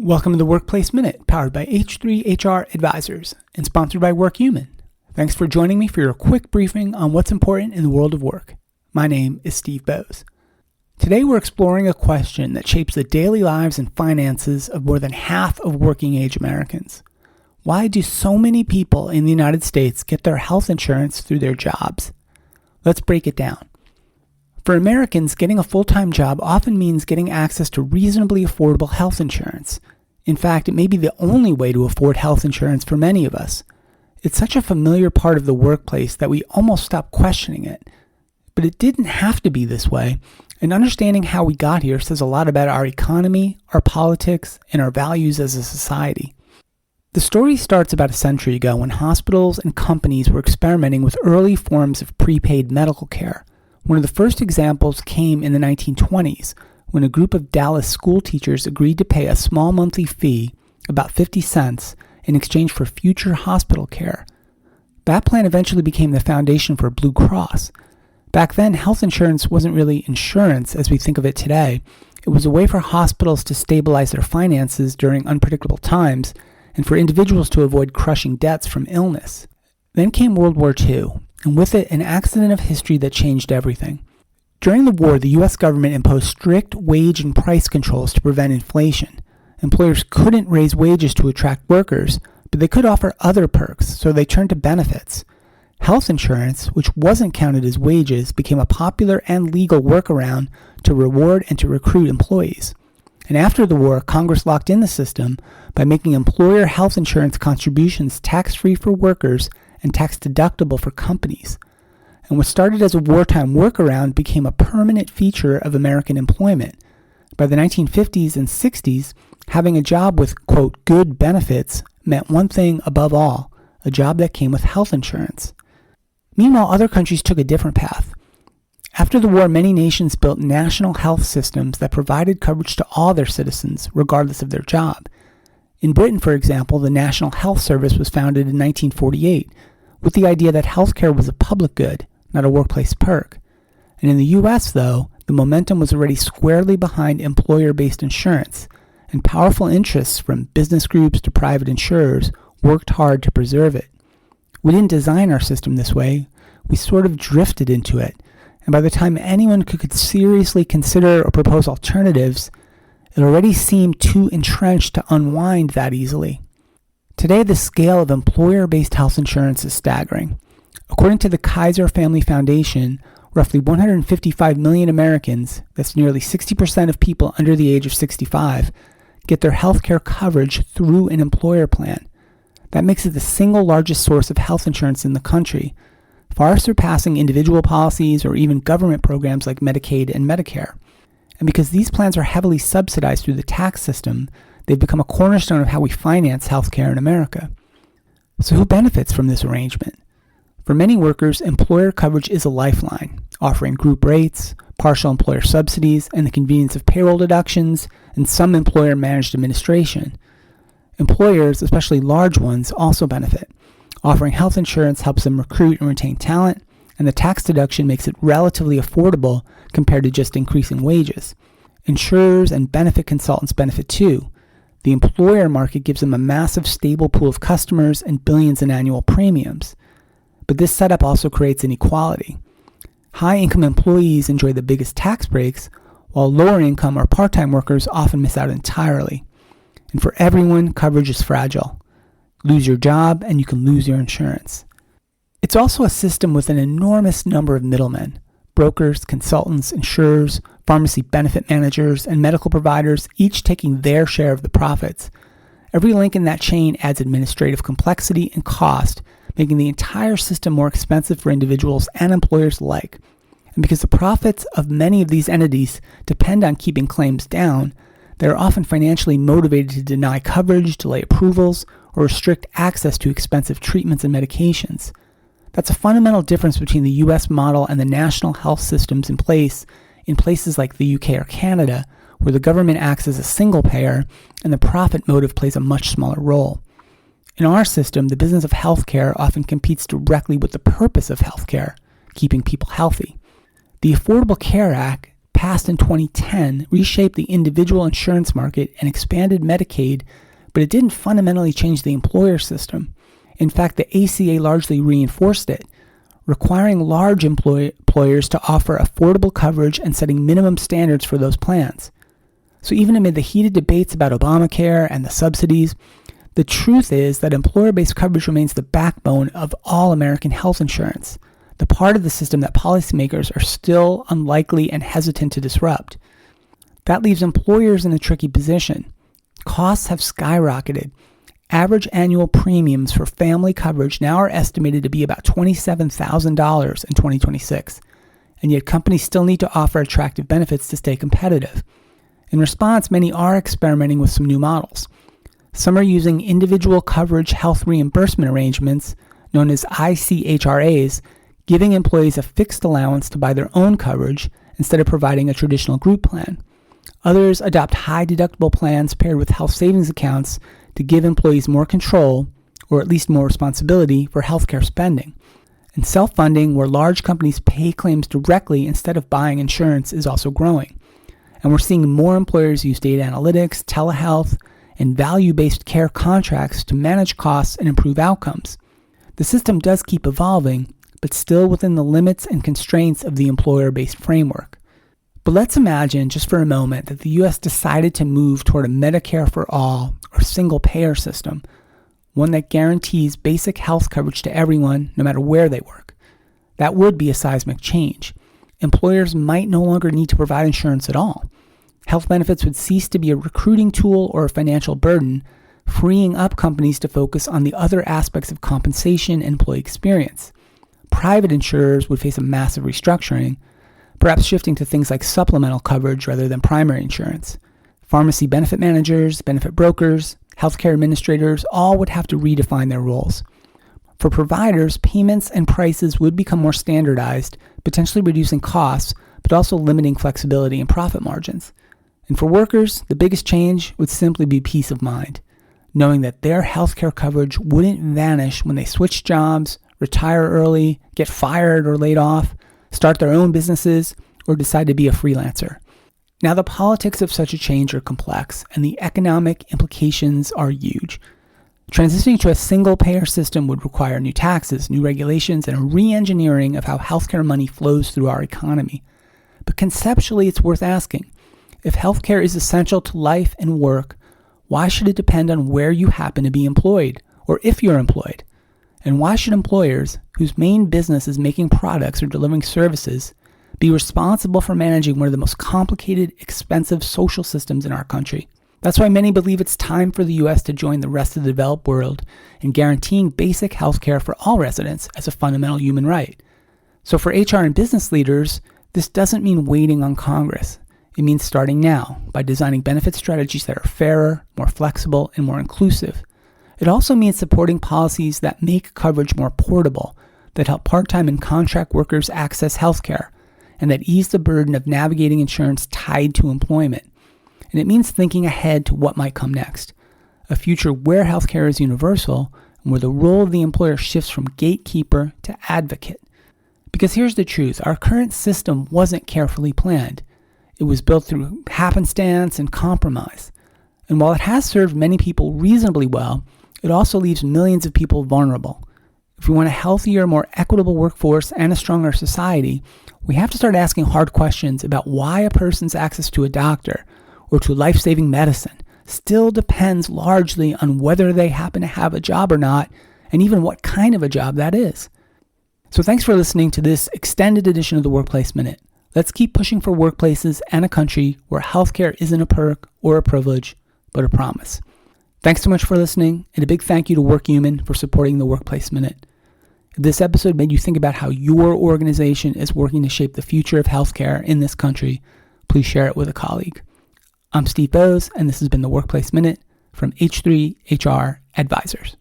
Welcome to the Workplace Minute, powered by H3HR Advisors and sponsored by WorkHuman. Thanks for joining me for your quick briefing on what's important in the world of work. My name is Steve Boese. Today we're exploring a question that shapes the daily lives and finances of more than half of working-age Americans. Why do so many people in the United States get their health insurance through their jobs? Let's break it down. For Americans, getting a full-time job often means getting access to reasonably affordable health insurance. In fact, it may be the only way to afford health insurance for many of us. It's such a familiar part of the workplace that we almost stop questioning it. But it didn't have to be this way, and understanding how we got here says a lot about our economy, our politics, and our values as a society. The story starts about a century ago when hospitals and companies were experimenting with early forms of prepaid medical care. One of the first examples came in the 1920s when a group of Dallas school teachers agreed to pay a small monthly fee, about 50 cents, in exchange for future hospital care. That plan eventually became the foundation for Blue Cross. Back then, health insurance wasn't really insurance as we think of it today. It was a way for hospitals to stabilize their finances during unpredictable times and for individuals to avoid crushing debts from illness. Then came World War II, and with it, an accident of history that changed everything. During the war, the U.S. government imposed strict wage and price controls to prevent inflation. Employers couldn't raise wages to attract workers, but they could offer other perks, so they turned to benefits. Health insurance, which wasn't counted as wages, became a popular and legal workaround to reward and to recruit employees. And after the war, Congress locked in the system by making employer health insurance contributions tax-free for workers and tax-deductible for companies. And what started as a wartime workaround became a permanent feature of American employment. By the 1950s and 60s, having a job with, quote, good benefits meant one thing above all, a job that came with health insurance. Meanwhile, other countries took a different path. After the war, many nations built national health systems that provided coverage to all their citizens, regardless of their job. In Britain, for example, the National Health Service was founded in 1948 with the idea that healthcare was a public good, not a workplace perk. And in the U.S., though, the momentum was already squarely behind employer-based insurance, and powerful interests from business groups to private insurers worked hard to preserve it. We didn't design our system this way. We sort of drifted into it, and by the time anyone could seriously consider or propose alternatives, it already seemed too entrenched to unwind that easily. Today, the scale of employer-based health insurance is staggering. According to the Kaiser Family Foundation, roughly 155 million Americans, that's nearly 60% of people under the age of 65, get their health care coverage through an employer plan. That makes it the single largest source of health insurance in the country, far surpassing individual policies or even government programs like Medicaid and Medicare. And because these plans are heavily subsidized through the tax system, they've become a cornerstone of how we finance healthcare in America. So who benefits from this arrangement? For many workers, employer coverage is a lifeline, offering group rates, partial employer subsidies, and the convenience of payroll deductions, and some employer-managed administration. Employers, especially large ones, also benefit. Offering health insurance helps them recruit and retain talent, and the tax deduction makes it relatively affordable compared to just increasing wages. Insurers and benefit consultants benefit too. The employer market gives them a massive stable pool of customers and billions in annual premiums. But this setup also creates inequality. High-income employees enjoy the biggest tax breaks, while lower-income or part-time workers often miss out entirely. And for everyone, coverage is fragile. Lose your job and you can lose your insurance. It's also a system with an enormous number of middlemen: brokers, consultants, insurers, pharmacy benefit managers, and medical providers, each taking their share of the profits. Every link in that chain adds administrative complexity and cost, making the entire system more expensive for individuals and employers alike. And because the profits of many of these entities depend on keeping claims down, they are often financially motivated to deny coverage, delay approvals, or restrict access to expensive treatments and medications. That's a fundamental difference between the U.S. model and the national health systems in places like the UK or Canada, where the government acts as a single payer and the profit motive plays a much smaller role. In our system, the business of healthcare often competes directly with the purpose of healthcare, keeping people healthy. The Affordable Care Act passed in 2010, reshaped the individual insurance market and expanded Medicaid, but it didn't fundamentally change the employer system. In fact, the ACA largely reinforced it, requiring large employers to offer affordable coverage and setting minimum standards for those plans. So even amid the heated debates about Obamacare and the subsidies, the truth is that employer-based coverage remains the backbone of all American health insurance, the part of the system that policymakers are still unlikely and hesitant to disrupt. That leaves employers in a tricky position. Costs have skyrocketed. Average annual premiums for family coverage now are estimated to be about $27,000 in 2026, and yet companies still need to offer attractive benefits to stay competitive. In response, many are experimenting with some new models. Some are using individual coverage health reimbursement arrangements, known as ICHRAs, giving employees a fixed allowance to buy their own coverage instead of providing a traditional group plan. Others adopt high deductible plans paired with health savings accounts to give employees more control, or at least more responsibility, for healthcare spending. And self-funding, where large companies pay claims directly instead of buying insurance, is also growing. And we're seeing more employers use data analytics, telehealth, and value-based care contracts to manage costs and improve outcomes. The system does keep evolving, but still within the limits and constraints of the employer-based framework. But let's imagine just for a moment that the U.S. decided to move toward a Medicare for all or single-payer system, one that guarantees basic health coverage to everyone no matter where they work. That would be a seismic change. Employers might no longer need to provide insurance at all. Health benefits would cease to be a recruiting tool or a financial burden, freeing up companies to focus on the other aspects of compensation and employee experience. Private insurers would face a massive restructuring, perhaps shifting to things like supplemental coverage rather than primary insurance. Pharmacy benefit managers, benefit brokers, healthcare administrators all would have to redefine their roles. For providers, payments and prices would become more standardized, potentially reducing costs, but also limiting flexibility and profit margins. And for workers, the biggest change would simply be peace of mind, knowing that their healthcare coverage wouldn't vanish when they switch jobs, retire early, get fired or laid off, start their own businesses, or decide to be a freelancer. Now, the politics of such a change are complex, and the economic implications are huge. Transitioning to a single-payer system would require new taxes, new regulations, and a re-engineering of how healthcare money flows through our economy. But conceptually, it's worth asking, if healthcare is essential to life and work, why should it depend on where you happen to be employed, or if you're employed? And why should employers, whose main business is making products or delivering services, be responsible for managing one of the most complicated, expensive social systems in our country? That's why many believe it's time for the U.S. to join the rest of the developed world in guaranteeing basic health care for all residents as a fundamental human right. So for HR and business leaders, this doesn't mean waiting on Congress. It means starting now by designing benefit strategies that are fairer, more flexible, and more inclusive. It also means supporting policies that make coverage more portable, that help part-time and contract workers access health care, and that ease the burden of navigating insurance tied to employment. And it means thinking ahead to what might come next, a future where healthcare is universal and where the role of the employer shifts from gatekeeper to advocate. Because here's the truth, our current system wasn't carefully planned. It was built through happenstance and compromise. And while it has served many people reasonably well, it also leaves millions of people vulnerable. If we want a healthier, more equitable workforce and a stronger society, we have to start asking hard questions about why a person's access to a doctor or to life-saving medicine still depends largely on whether they happen to have a job or not, and even what kind of a job that is. So thanks for listening to this extended edition of the Workplace Minute. Let's keep pushing for workplaces and a country where healthcare isn't a perk or a privilege, but a promise. Thanks so much for listening, and a big thank you to WorkHuman for supporting the Workplace Minute. If this episode made you think about how your organization is working to shape the future of healthcare in this country, please share it with a colleague. I'm Steve Boese, and this has been the Workplace Minute from H3 HR Advisors.